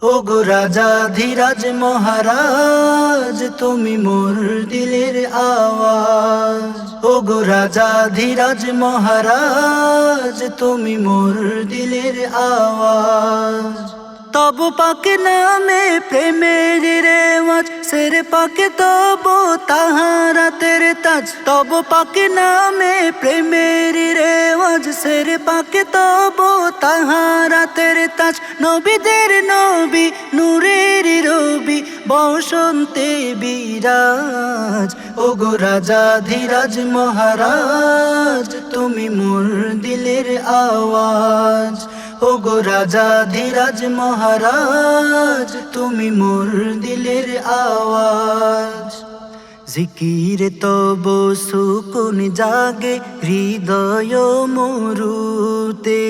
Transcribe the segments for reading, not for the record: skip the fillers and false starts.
ওগো রাজাধিরাজ মহারাজ, তুমি মোর দিলের আওয়াজ। ওগো রাজাধিরাজ মহারাজ, তুমি মোর দিলের আওয়াজ। তব পাক নামে প্রেমের রেওয়াজ, সের পাকে তব তাহারাতের তাজ। তব পাক নামে প্রেমের রেওয়াজ, সের পাকে তব তাহারাতের তাজ। নবীদের নবী, নূরের রবি, বসন্তে বিরাজ। ওগো রাজাধিরাজ মহারাজ, তুমি মোর দিলের আওয়াজ। ওগো রাজাধিরাজ মহারাজ, তুমি মোর দিলের আওয়াজ। জিকিরে তব সুকুন জাগে হৃদয় মরুতে,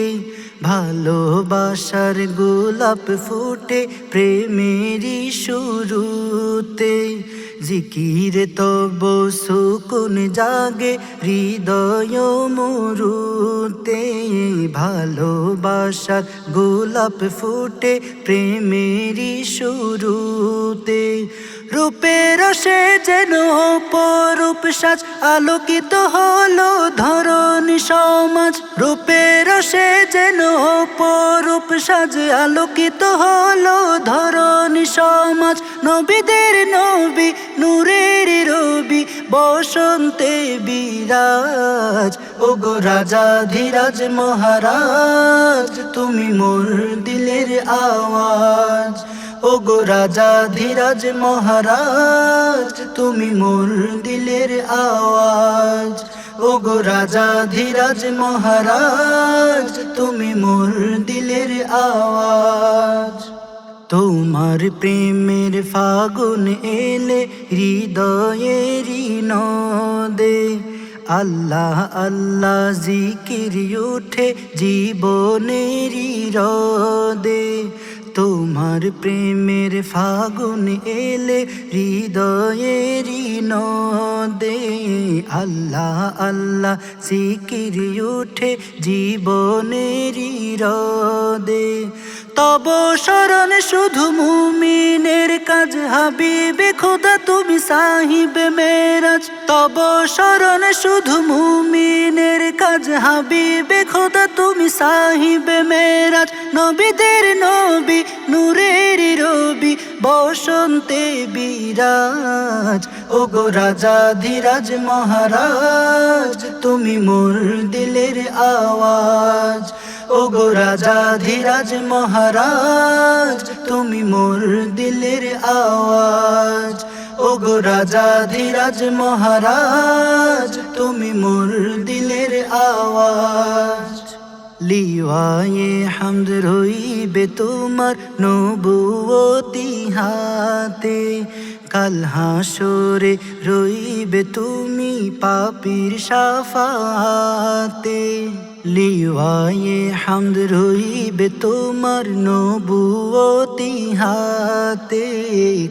ভালোবাসার গোলাপ ফুটে প্রেমেরই শুরুতে। জিকিরে তব সুকুন জাগে হৃদয় মরুতে, ভালোবাসার গোলাপ ফুটে প্রেমেরই শুরুতে। রূপের সে যেন অপরূপ সাজ, আলোকিত হলো ধরণী সমাজ। রূপের সে যেন অপরূপ সাজ, আলোকিত হলো ধরণী সমাজ। নবীদের নবী, নূরের রবি, বসন্তে বিরাজ। ওগো রাজাধিরাজ মহারাজ, তুমি মোর দিলের আওয়াজ। ওগো রাজাধিরাজ মহারাজ, তুমি মোর দিলের আওয়াজ। ওগো রাজাধিরাজ মহারাজ, তুমি মোর দিলের আওয়াজ। তোমার প্রেমের ফাগুন এলে হৃদয়েরই নদে, আল্লাহ আল্লাহ জিকির উঠে জীবনেরই হ্রদে। তোমার প্রেমের ফাগুন এলে হৃদয়েরই নদে, আল্লাহ আল্লাহ জিকির উঠে জীবনেরই হ্রদে। তব শরণ শুধু মুমিনের কাজ, হাবিবে খোদা তুমি সাহিবে মেরাজ। তব শরণ শুধু মুমিনের কাজ, হাবিবে খোদা তুমি সাহিবে মেরাজ। নবীদের নবী, নূরের রবি, বসন্তে বিরাজ। ওগো রাজাধিরাজ মহারাজ, তুমি মোর দিলের আওয়াজ। ওগো রাজাধিরাজ মহারাজ, তুমি মোর দিলের আওয়াজ। ওগো রাজাধিরাজ মহারাজ, তুমি মোর দিলের আওয়াজ। লিওয়ায়ে হামদ রইবে তোমার নবুয়তি হাতে, কাল হাসরে রইবে তুমি পাপীর শাফাতে। লিওয়ায়ে হামদ রইবে তোমার নবুয়তি হাতে,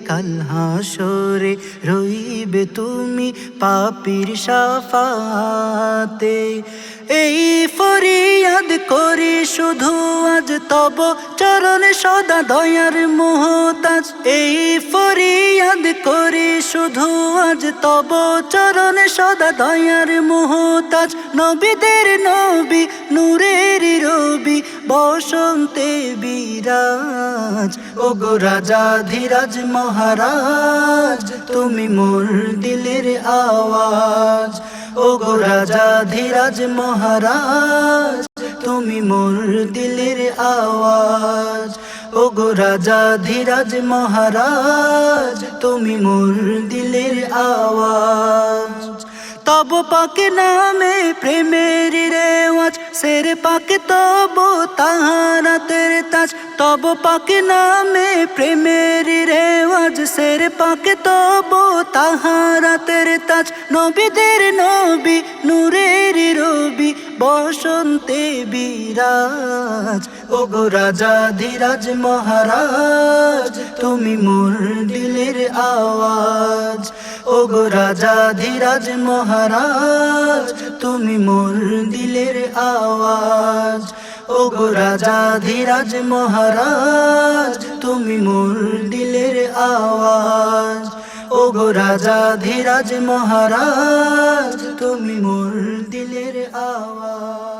কাল হাসরে রইবে তুমি পাপীর শাফাতে। এই ফরিয়াদ করি শুধু আজ, তব চরণে সদা দয়ার মুহতাজ। এই ফরিয়াদ করি শুধু আজ, তব চরণে সদা দয়ার মুহতাজ। নবীদের নবী, নূরের রবি, বসন্তে বিরাজ। ওগো রাজাধিরাজ মহারাজ, তুমি মোর দিলের আওয়াজ। ওগো রাজাধিরাজ মহারাজ, তুমি মোর দিলের আওয়াজ। ওগো রাজাধিরাজ মহারাজ, তুমি মোর দিলের আওয়াজ। তব পাক নামে প্রেমের রেওয়াজ, সের পাকে তব তাহারাতের তাজ। তব পাক নামে প্রেমের রেওয়াজ, সের পাকে তব তাহারাতের তাজ। নবীদের নবী, নূরের রবি, বসন্তে বিরাজ। ওগো রাজাধিরাজ মহারাজ, তুমি মোর দিলের আওয়াজ। ওগো রাজাধিরাজ মহারাজ, তুমি মোর দিলের আওয়াজ। ওগো রাজাধিরাজ মহারাজ, তুমি আওয়াজ। ওগো রাজা ধীরাজ মহারাজ, তুমি মোর দিলের আওয়াজ।